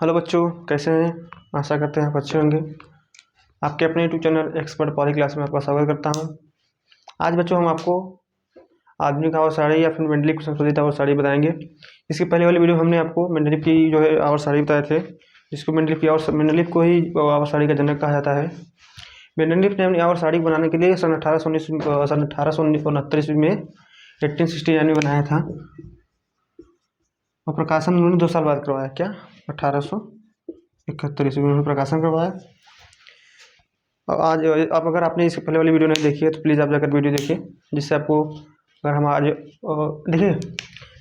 Hello बच्चों, कैसे हैं। आशा करते हैं आप अच्छे होंगे। आपके अपने YouTube channel expert poly class में आपका स्वागत करता हूं। आज बच्चों हम आपको आधुनिक आवर साड़ी या फिर मेंडलीफ की संशोधित आवर साड़ी बताएंगे। इसकी पहले वाली वीडियो हमने आपको मेंडलीफ की जो है आवर साड़ी बताए थे, जिसको मेंडलीफ को ही आवर साड़ी का जनक कहा जाता है। मेंडलीफ ने अपनी आवर साड़ी बनाने के लिए सन 1869 ईस्वी में 1869 में बनाया था, और प्रकाशन उन्होंने 2 साल बाद करवाया। क्या 1871 ईस्वी में प्रकाशन करवाया। और आज आप अगर आपने इससे पहले वाली वीडियो नहीं देखी है तो प्लीज़ आप जाकर वीडियो देखिए, जिससे आपको अगर हम आज देखिए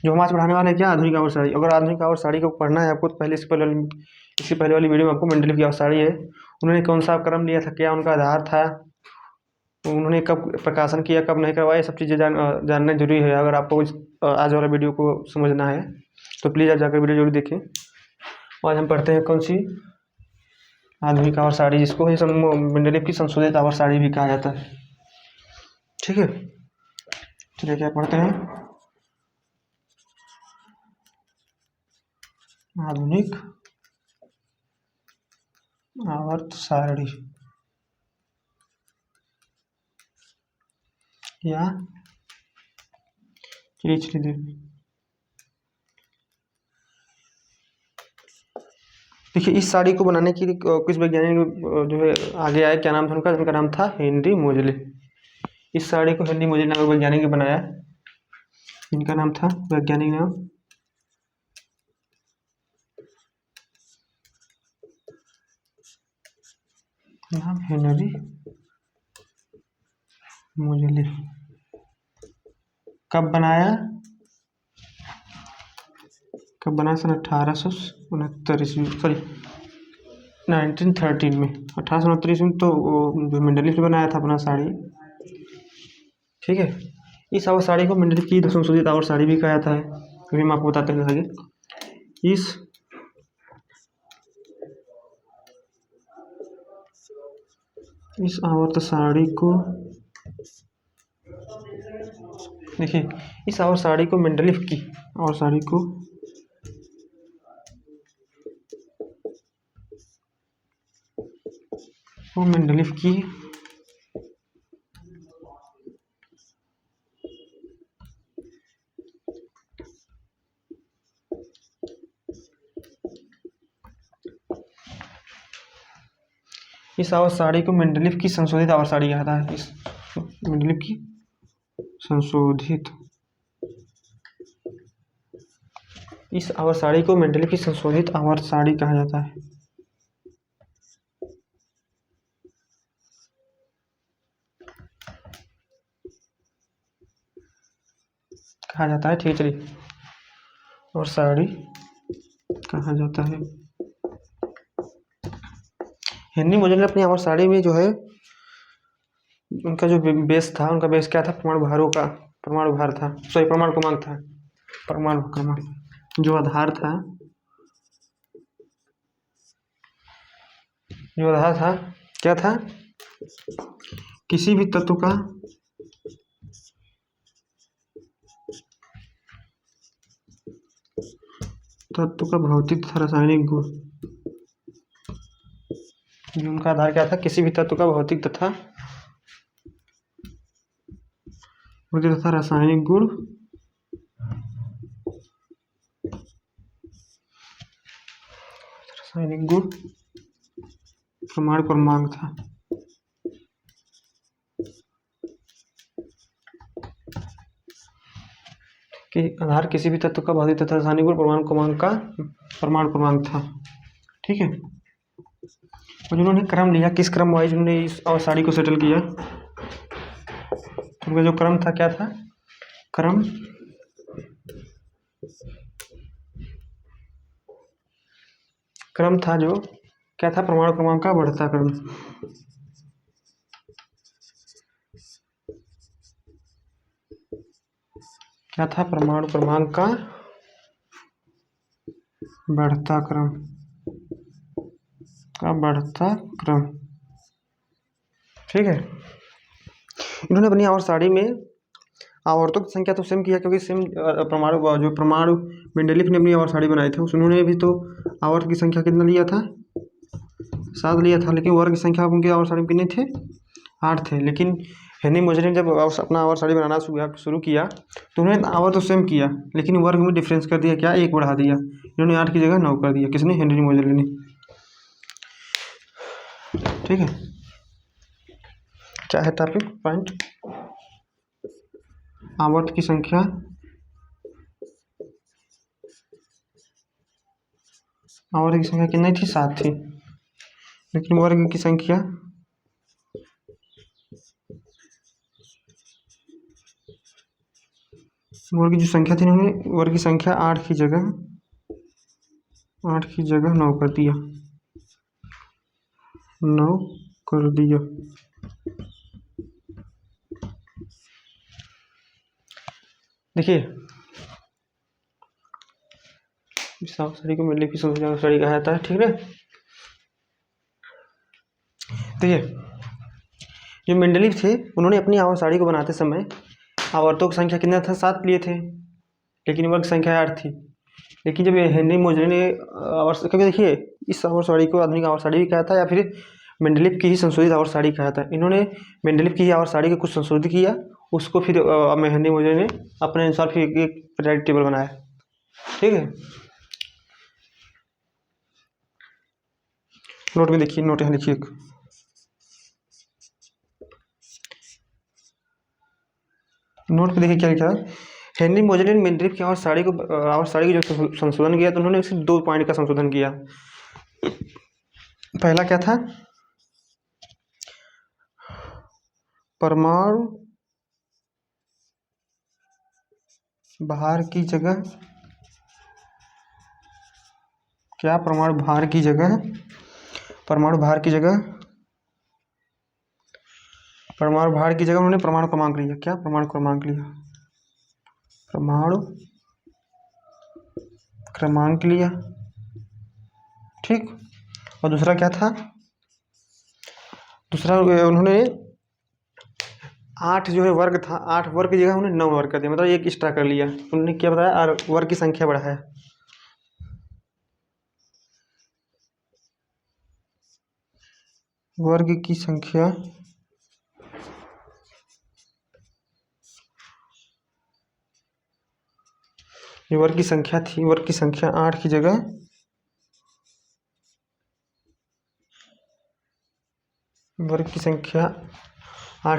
जो हम आज पढ़ाने वाले हैं क्या आधुनिक आवर साड़ी। अगर आधुनिक आवर साड़ी को पढ़ना है आपको तो पहले इससे पहले वाली वीडियो में आपको मेंडलीफ की आवर साड़ी है, उन्होंने कौन सा क्रम लिया था, क्या उनका आधार था, उन्होंने कब प्रकाशन किया, कब नहीं करवाया, ये सब चीज़ें जानना जरूरी है। अगर आपको आज वाला वीडियो को समझना है तो प्लीज़ आप जाकर वीडियो जरूर देखें। आज हम पढ़ते हैं कौन सी आधुनिक आवर साड़ी, जिसको मेंडलीफ की संशोधित आवर साड़ी भी कहा जाता है। ठीक है, चलिए क्या पढ़ते हैं। आधुनिक आवर्त साड़ी या चलिए देर देखिए, इस साड़ी को बनाने के लिए कुछ वैज्ञानिक जो है आगे आए। क्या नाम था उनका? उनका नाम था हेनरी मोजले। इस साड़ी को हेनरी मोजले नामक वैज्ञानिक ने बनाया। इनका नाम था, वैज्ञानिक नाम हेनरी मोजले। कब बनाया? सन 1869 ईस्वी, सॉरी 1913 में। 1869 ईस्वी में तो जो मेंडलीफ ने बनाया था अपना साड़ी। ठीक है, इस आवर साड़ी को मेंडलीफ की संशोधित आवर साड़ी भी कहा जाता है। अभी मैं आपको बताते हैं आगे। इस आवर्त साड़ी को देखिए, इस आवर साड़ी को मेंडलीफ की आवर साड़ी को मेंडलीफ की इस आवर साड़ी को मेंडलीफ की संशोधित आवर साड़ी कहा जाता है। इस मेंडलीफ की संशोधित इस आवर साड़ी को मेंडलीफ की संशोधित आवर साड़ी कहा जाता है। ठीक है, चलिए, और साड़ी कहा जाता है। हेनरी मोजले ने अपनी आवर साड़ी में जो है उनका जो बेस था, उनका बेस क्या था? परमाणु भार था, सॉरी परमाणु क्रमांक था। परमाणु क्रमांक जो आधार था, क्या था? किसी भी तत्व का भौतिक तथा रासायनिक गुण। उनका आधार क्या था? किसी भी तत्व का भौतिक तथा रासायनिक गुण परमाणु क्रमांक था। कि आधार किसी भी तत्व का भौतिक तथा रासायनिक गुण परमाणु क्रमांक था। ठीक है, और उन्होंने क्रम लिया, किस क्रम वाइज उन्होंने इस आवर साड़ी को सेटल किया। उनका जो क्रम था, क्या था? क्रम था जो क्या था? परमाणु क्रमांक का बढ़ता क्रम। क्या था? परमाणु क्रमांक का बढ़ता क्रम। ठीक है, इन्होंने अपनी आवर साड़ी में औरतों की संख्या तो सेम किया, क्योंकि सेम परमाणु मेंडलीफ ने अपनी और साड़ी बनाई थी, उन्होंने भी तो आवर्त की संख्या कितना लिया था, 7 लिया था। लेकिन वर्ग की संख्या उनके और साड़ी में कितने थे, 8 थे। लेकिन हेनरी मोजरे ने जब अपना और साड़ी बनाना शुरू किया तो उन्होंने आवर तो सेम किया, लेकिन वर्ग में डिफरेंस कर दिया, क्या 1 बढ़ा दिया। इन्होंने 8 की जगह 9 कर दिया। किसने, हेनरी मोजरे ने। ठीक है, क्या है टॉपिक पॉइंट, आवर्त की संख्या आवर्त की संख्या कितनी थी, 7 थी। लेकिन वर्ग की संख्या वर्ग की जो संख्या थी, इन्होंने वर्ग की संख्या 8 की जगह 9 कर दिया, 9 कर दिया। देखिए, साड़ी को मेंडलीफ की साड़ी कहा जाता है। ठीक है, देखिए जो मेंडलीफ थे उन्होंने अपनी आवर साड़ी को बनाते समय आवर्तों की संख्या कितना था, 7 लिए थे, लेकिन वर्ग संख्या 8 थी। लेकिन जब हेनरी मोजरे ने क्योंकि देखिए इस आवर साड़ी को आधुनिक आवर साड़ी भी कहा था, या फिर मेंडलीफ की ही संशोधित आवर साड़ी कहा था। इन्होंने मेंडलीफ की ही आवर साड़ी को कुछ संशोधित किया, उसको फिर हेनरी मोजरे ने अपने अनुसार फिर एक पीरियोडिक टेबल बनाया। ठीक है, नोट में देखिए, नोट यहाँ लिखिए। नोट पे देखिए क्या लिखा है, हेनरी मोजरे ने मेंडलीफ की आवर साड़ी की जो संशोधन किया, तो उन्होंने सिर्फ 2 पॉइंट का संशोधन किया। पहला क्या था, परमाणु भार की जगह, क्या परमाणु भार की जगह उन्होंने परमाणु क्रमांक लिया। क्या परमाणु क्रमांक लिया, ठीक। और दूसरा क्या था, उन्होंने 8 जो है वर्ग था, 8 वर्ग की जगह उन्होंने 9 वर्ग कर दिया, मतलब एक एक्स्ट्रा कर लिया। उन्होंने क्या बताया, और वर्ग की संख्या बढ़ाया। वर्ग की संख्या ये वर्ग की संख्या थी, वर्ग की संख्या 8 की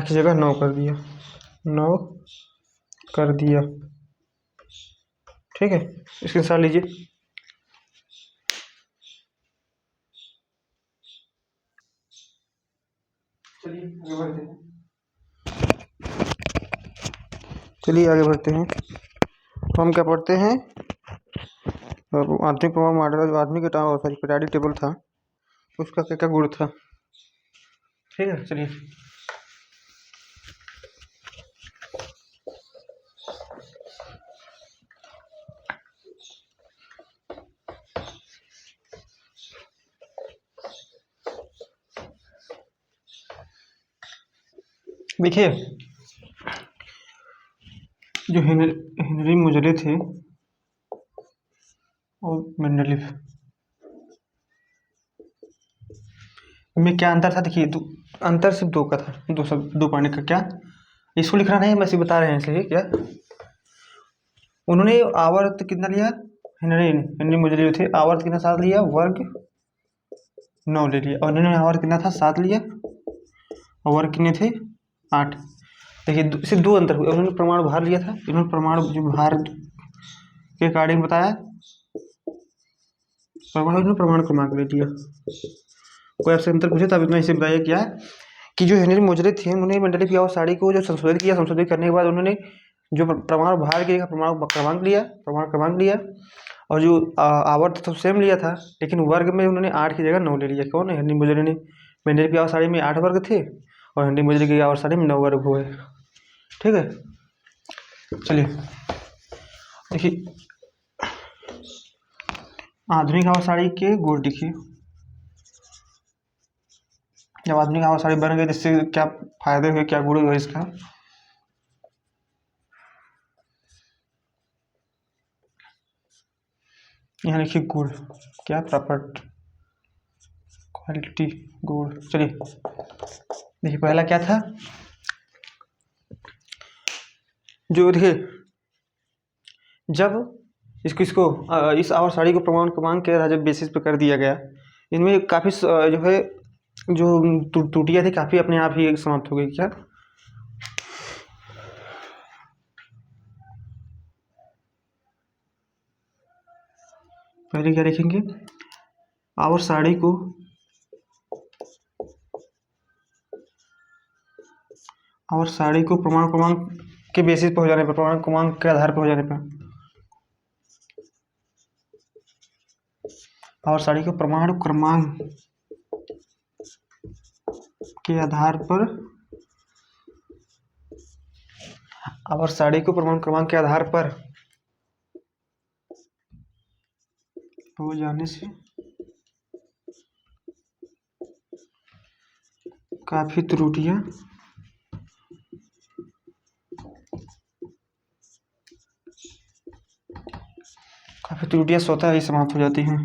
जगह 9 कर दिया, 9 कर दिया। ठीक है, इसके साथ लीजिए। चलिए आगे बढ़ते हैं। तो हम क्या पढ़ते हैं, आधुनिक प्रमाण मॉडल, जो आधुनिक पीरियोडिक टेबल था उसका क्या क्या गुण था। ठीक है, चलिए देखिए, जो हेनरी मोजरे थे और मेंडलीफ में क्या अंतर था, देखिए अंतर सिर्फ 2 का था, 2 पाने का। क्या, इसको लिखना नहीं, मैं सिर्फ बता रहे हैं इसलिए। क्या, उन्होंने आवर्त कितना लिया, हेनरी मोजरे जो थे आवर्त कितना 7 लिया, वर्ग 9 ले लिया। और इन्होंने आवर्त कितना था, 7 लिया, और वर्ग कितने थे, 8। देखिए सिर्फ 2 अंतर हुए। उन्होंने परमाणु भार लिया था, इन्होंने परमाणु जो भार के अकॉर्डिंग बताया, परमाणु क्रमांक ले लिया। कोई आपसे अंतर पूछे तब इतना इसे बताइए क्या है कि जो हेनरी मोजरे थे उन्होंने मेंडलीफ की आवर साड़ी को जो संशोधित किया, संशोधित करने के बाद उन्होंने जो परमाणु भार की परमाणु क्रमांक लिया, और जो आवर्त तो सेम लिया था, लेकिन वर्ग में उन्होंने 8 की जगह 9 ले लिया। कौन, हेनरी मोजरे ने। मेंडलीफ की आवर साड़ी में 8 वर्ग थे, और हेनरी मोजरे की आवर साड़ी में 9 वर्ग हुए। ठीक है, चलिए देखिए, आधुनिक आवर साड़ी के गुण लिखिए। जब आधुनिक आवर साड़ी बन गई तो इससे क्या फायदे हुए, क्या गुण हुए इसका। यहाँ लिखिए गुड़, क्या प्रॉपर्टी क्वालिटी गुड़। चलिए देखिए पहला क्या था, जो देखिए जब इसको इस और साड़ी को प्रमाण क्रमांक के आधार जब बेसिस पे कर दिया गया, इनमें काफ़ी जो है जो त्रुटियाँ थी काफ़ी अपने आप ही समाप्त हो गई। क्या पहले क्या लिखेंगे, और साड़ी को प्रमाण क्रमांक के बेसिस पर हो जाने पर, प्रमाण क्रमांक के आधार पर हो जाने पर, और साड़ी को प्रमाण क्रमांक के आधार पर, और साड़ी को प्रमाण क्रमांक के आधार पर हो जाने से काफ़ी त्रुटियां स्वतः ही समाप्त हो जाती हैं।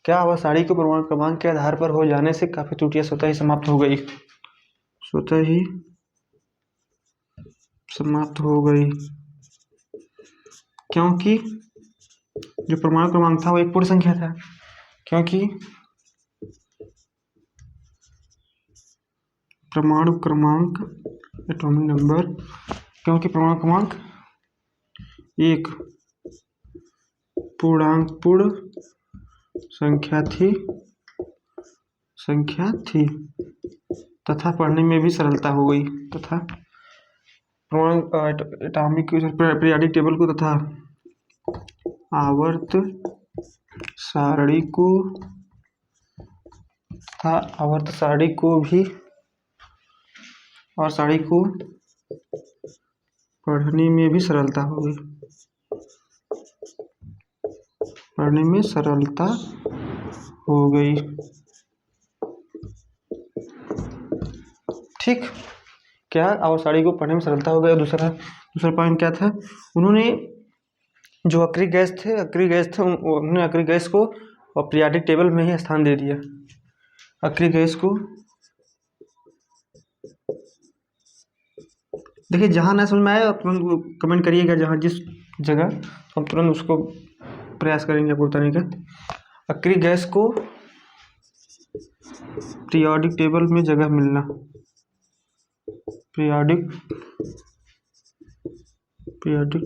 क्या हुआ, साड़ी को प्रमाण क्रमांक के आधार पर हो जाने से काफ़ी त्रुटियां स्वतः ही समाप्त हो गई, स्वतः ही समाप्त हो गई, क्योंकि जो प्रमाण क्रमांक था वो एक पूर्ण संख्या था, क्योंकि प्रमाण क्रमांक एटॉमिक नंबर, क्योंकि प्रमाण क्रमांक एक पूर्ण संख्या थी तथा पढ़ने में भी सरलता हो गई, तथा एटॉमिक पीरियोडिक टेबल को तथा आवर्त सारणी को भी, और सारणी को पढ़ने में भी सरलता हो गई, पढ़ने में सरलता हो गई। ठीक, क्या और साड़ी को पढ़ने में सरलता हो गई। दूसरा पॉइंट क्या था, उन्होंने जो अक्रिय गैस थे उन्होंने अक्रिय गैस को और पीरियोडिक टेबल में ही स्थान दे दिया। अक्रिय गैस को देखिए जहाँ ना समझ में आए आप तुरंत कमेंट करिएगा, जहाँ जिस जगह हम तुरंत उसको प्रयास करेंगे आपको बताने का। अक्रिय गैस को पीरियोडिक टेबल में जगह मिलना, पीरियोडिक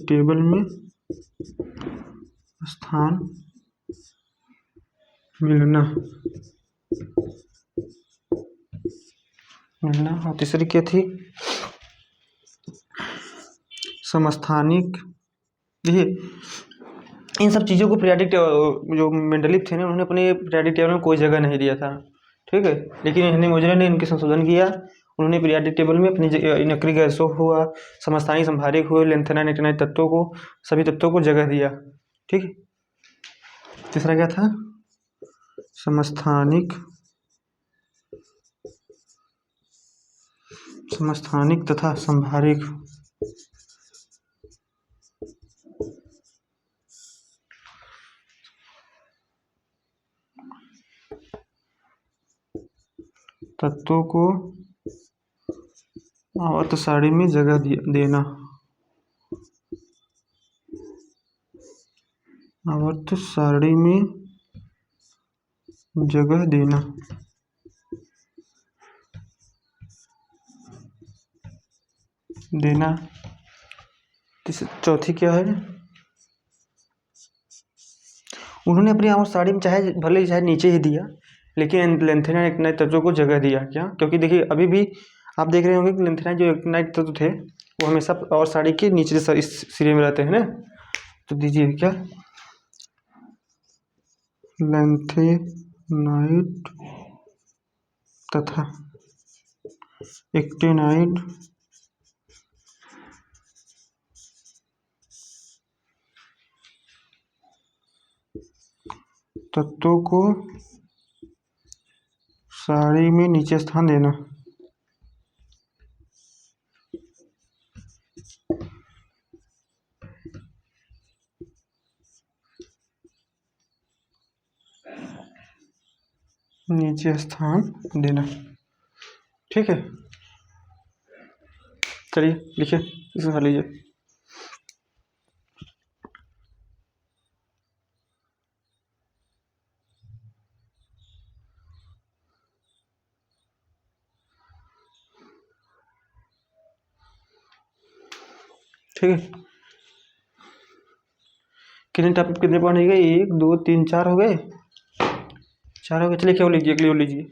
टेबल में स्थान मिलना। और तीसरी क्या थी, समस्थानिक। देखिए इन सब चीज़ों को पीरियोडिक जो मेंडलीव थे ना, उन्होंने अपने पीरियोडिक टेबल में कोई जगह नहीं दिया था, ठीक है, लेकिन हेनरी मोजरे ने इनके संशोधन किया। उन्होंने पीरियोडिक टेबल में अपनी इन अक्रिय गैसों हुआ, समस्थानिक संभारिक हुए, लेंथेनाइट एक्टिनाइट तत्वों को, सभी तत्वों को जगह दिया। ठीक है, तीसरा क्या था, समस्थानिक तथा संभारिक तत्वों को आवर्त सारणी में जगह देना, आवर्त सारणी में जगह देना। चौथी क्या है, उन्होंने अपनी आवर्त सारणी में चाहे नीचे ही दिया, लेकिन लेंथेनाइट एक्टिनाइट तत्वों को जगह दिया। क्या, क्योंकि देखिए अभी भी आप देख रहे होंगे कि लेंथेनाइट जो एक्टिनाइट तत्व थे वो हमेशा और सारणी के नीचे इस सिरे में रहते हैं ना, तो दीजिए क्या, लेंथेनाइट तथा एक्टिनाइट तत्वों को सारणी में नीचे स्थान देना। नीचे स्थान देना। ठीक है, चलिए लिखिए, इसे कर लीजिए। ठीक है, कितने टॉपिक कितने पॉइंट हो गए? 1 2 3 4 हो गए, 4 हो गए। चलिए क्या लीजिए, अगली लीजिए।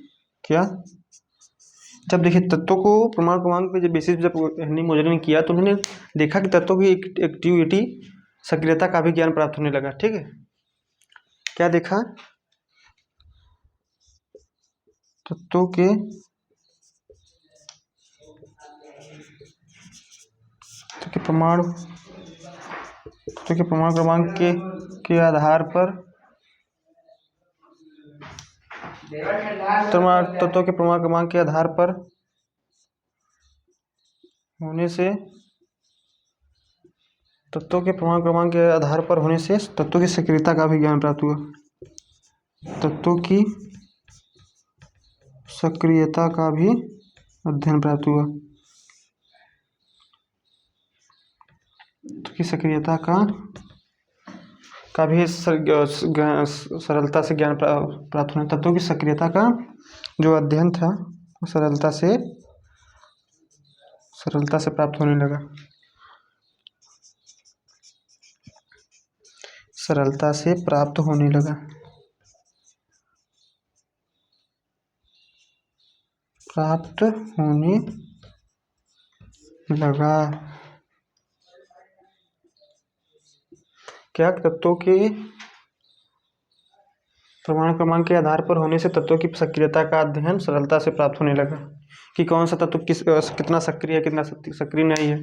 क्या? जब देखिए तत्वों को प्रमाण क्रमांक पे जब बेसिस जब हेनरी मोजर ने किया तो उन्होंने देखा कि तत्वों की एक्टिविटी सक्रियता का भी ज्ञान प्राप्त होने लगा। ठीक है, क्या देखा? तत्वों के प्रमाण क्रमांक के आधार पर तत्वों के प्रमाण क्रमांक के आधार पर होने से तत्वों के प्रमाण क्रमांक के आधार पर होने से तत्वों की सक्रियता का भी ज्ञान प्राप्त हुआ। तत्वों की सक्रियता का भी अध्ययन प्राप्त हुआ। की सक्रियता का भी सरलता से ज्ञान प्राप्त होना। तत्वों की सक्रियता का जो अध्ययन था वो सरलता से प्राप्त होने लगा। सरलता से प्राप्त होने लगा। प्राप्त होने लगा। क्या? तत्वों के प्रमाण क्रमांक के आधार पर होने से तत्वों की सक्रियता का अध्ययन सरलता से प्राप्त होने लगा कि कौन सा तत्व कितना सक्रिय है, कितना सक्रिय नहीं है,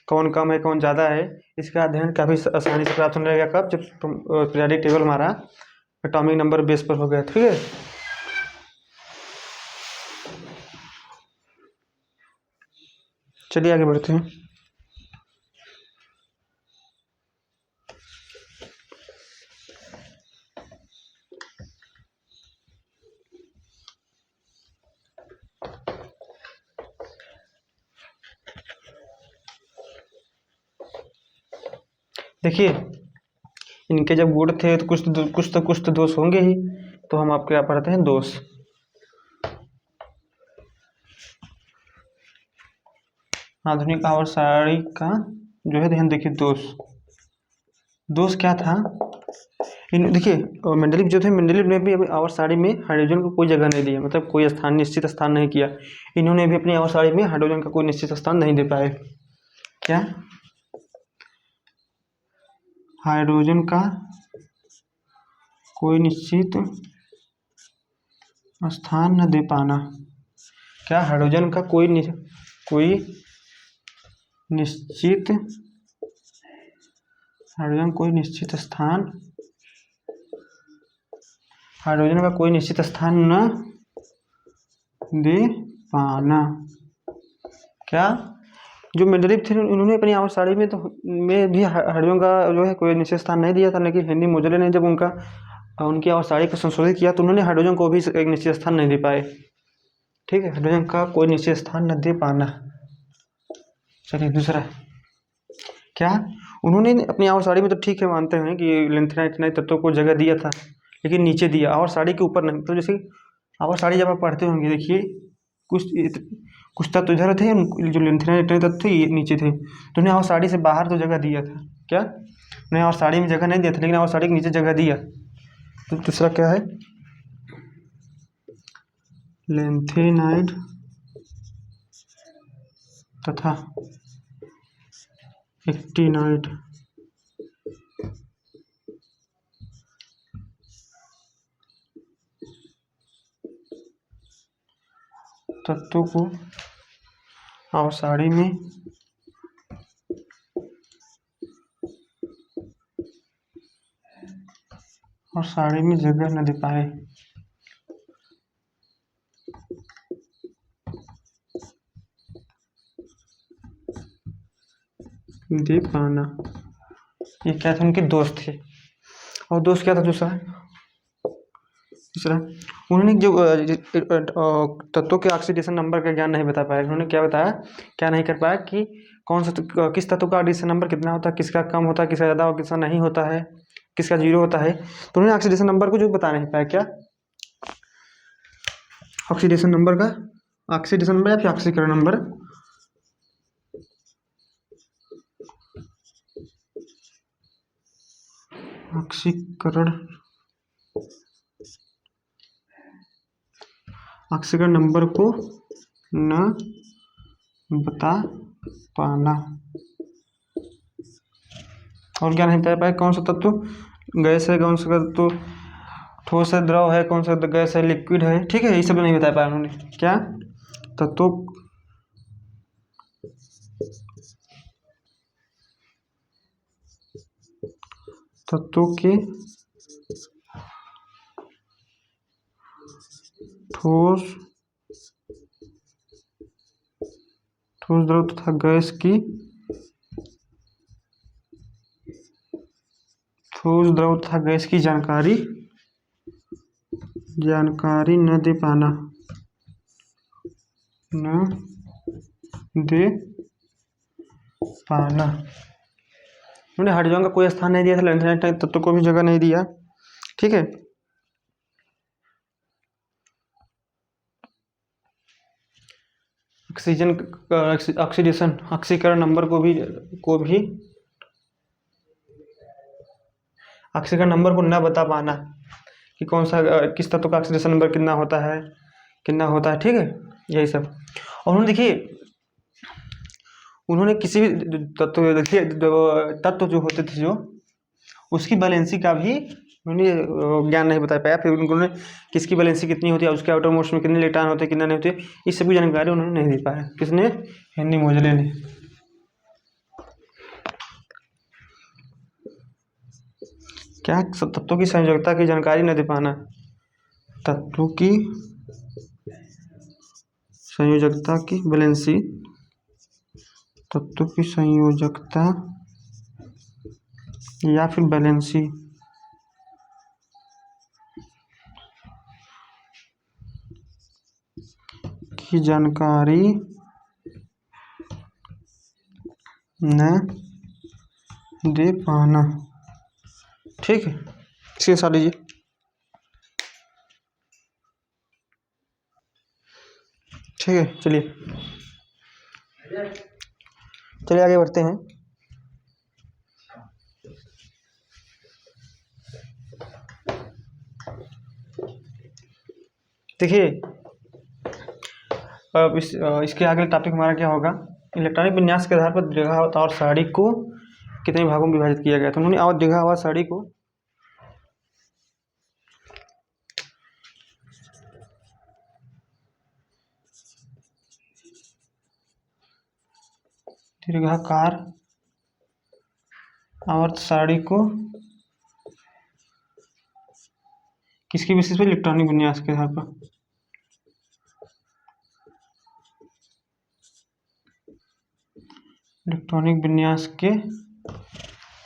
कौन कम है, कौन ज़्यादा है। इसका अध्ययन काफ़ी आसानी से प्राप्त होने लगा। कब? जब पीरियोडिक टेबल हमारा एटॉमिक नंबर बेस पर हो गया। ठीक है, चलिए आगे बढ़ते हैं। देखिए, इनके जब गुण थे तो कुछ तो दोष होंगे ही। तो हम आपके यहाँ पढ़ते हैं दोष। आधुनिक आवर्त सारणी का जो है ध्यान देखिए, दोष क्या था? इन देखिए मेंडलीव जो थे, मेंडलीव ने भी अपनी आवर्त सारणी में हाइड्रोजन को कोई जगह नहीं दिया, मतलब कोई स्थान निश्चित स्थान नहीं किया। इन्होंने भी अपनी आवर्त सारणी में हाइड्रोजन का कोई निश्चित स्थान नहीं दे पाए। क्या? हाइड्रोजन का कोई निश्चित स्थान न दे पाना। क्या? हाइड्रोजन का कोई निश्चित हाइड्रोजन कोई निश्चित स्थान हाइड्रोजन का कोई निश्चित स्थान न दे पाना। क्या? जो मेंडलीव थे उन्होंने अपनी आवर्त सारणी में भी हाइड्रोजन का जो है कोई निश्चित स्थान नहीं दिया था, लेकिन हेनरी मोजले ने जब उनकी आवर्त सारणी को संशोधित किया तो उन्होंने हाइड्रोजन को भी एक निश्चित स्थान नहीं दे पाए। ठीक है, हाइड्रोजन का कोई निश्चित स्थान न दे पाना। चलिए दूसरा, क्या? उन्होंने अपनी आवर्त सारणी में तो ठीक है, मानते हैं कि लेंथेनाइट तत्वों को जगह दिया था, लेकिन नीचे दिया, आवर्त सारणी के ऊपर नहीं। तो जैसे आवर्त सारणी जब आप पढ़ते होंगे, देखिए कुछ तत्व इधर थे, जो लेंथेनाइट तत्व थे ये नीचे थे, तो उन्हें आवर्त सारणी से बाहर तो जगह दिया था। क्या? उन्हें आवर्त सारणी में जगह नहीं दिया था, लेकिन आवर्त सारणी के नीचे जगह दिया। तो दूसरा क्या है? लेंथेनाइट तथा एक्टिनाइड तत्वों को आवर्त सारणी में और सारणी में जगह न दे पाए। दे पाना, ये क्या थे? उनके दोस्त थे। और दोस्त क्या था दूसरा? तीसरा, उन्होंने जो तत्वों के ऑक्सीडेशन नंबर का ज्ञान नहीं बता पाया। उन्होंने क्या बताया, क्या नहीं कर पाया कि कौन सा किस तत्व का ऑक्सीडेशन नंबर कितना होता है, किसका कम होता है, किसका ज़्यादा और किसका नहीं होता है, किसका जीरो होता है। तो उन्होंने ऑक्सीडेशन नंबर को जो बता नहीं पाया, क्या ऑक्सीडेशन नंबर का, ऑक्सीडेशन नंबर या फिर ऑक्सीकरण नंबर, ऑक्सीकरण ऑक्सीकरण नंबर को न बता पाना। और क्या नहीं बता पाए, कौन सा तत्व गैस है, कौन सा तत्व ठोस है, द्रव है, कौन सा गैस है, लिक्विड है, ठीक है, ये सब नहीं बता पाया उन्होंने। क्या तत्वों के ठोस द्रव तथा गैस की ठोस द्रव तथा गैस की जानकारी न दे पाना, उन्होंने हाइड्रोजन का कोई स्थान नहीं दिया था, लैंथेनाइट तत्व को भी जगह नहीं दिया, ठीक है। ऑक्सीकरण नंबर को भी ऑक्सीकरण नंबर को न बता पाना कि कौन सा किस तत्व का ऑक्सीडेशन नंबर कितना होता है, ठीक है, यही सब। और उन्होंने देखिए, उन्होंने किसी भी तत्व, देखिए तत्व जो होते थे, जो उसकी बैलेंसी का भी उन्होंने ज्ञान नहीं बता पाया। फिर उन्होंने किसकी बैलेंसी कितनी होती है, उसके आउटर मोस्ट में कितने इलेक्ट्रॉन होते हैं, कितना नहीं होते, इस सब की जानकारी उन्होंने नहीं दे पाया। किसने, हेनरी मोजले ने। क्या तत्वों की संयोजकता की जानकारी न दे पाना, तत्वों की संयोजकता की बैलेंसी, तत्वों की संयोजकता या फिर बैलेंसी की जानकारी न दे पाना, ठीक है। इसके साथ लीजिए, ठीक है। चलिए आगे बढ़ते हैं। देखिए अब इसके आगे टॉपिक हमारा क्या होगा, इलेक्ट्रॉनिक विन्यास के आधार पर दीर्घावत और सारणी को कितने भागों में विभाजित किया गया। तो उन्होंने और दीर्घावत सारणी को दीर्घाकार आवर्त सारणी को किसके बेसिस पर, इलेक्ट्रॉनिक विन्यास के आधार पर। इलेक्ट्रॉनिक विन्यास के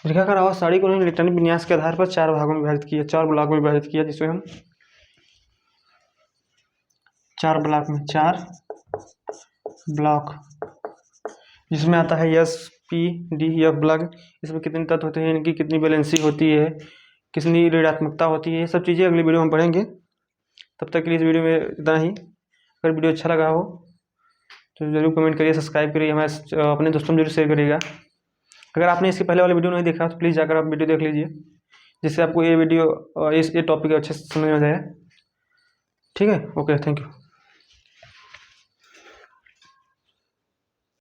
दीर्घाकार आवर्त सारणी को उन्होंने इलेक्ट्रॉनिक विन्यास के आधार पर 4 भागों में विभाजित किया, 4 ब्लॉक में विभाजित किया, जिसमें हम 4 ब्लॉक में 4 ब्लॉक, जिसमें आता है S P D F block. इसमें कितने तत्व होते हैं, इनकी कितनी बैलेंसी होती है, कितनी ऋणात्मकता होती है, ये सब चीज़ें अगली वीडियो में पढ़ेंगे। तब तक के लिए इस वीडियो में इतना ही। अगर वीडियो अच्छा लगा हो तो ज़रूर कमेंट करिए, सब्सक्राइब करिए, हमें अपने दोस्तों में जरूर शेयर करिएगा। अगर आपने इसके पहले वाले वीडियो नहीं देखा तो प्लीज़ जाकर आप वीडियो देख लीजिए, जिससे आपको ये वीडियो ये टॉपिक अच्छे से समझ में आ जाए, ठीक है। Okay, thank you.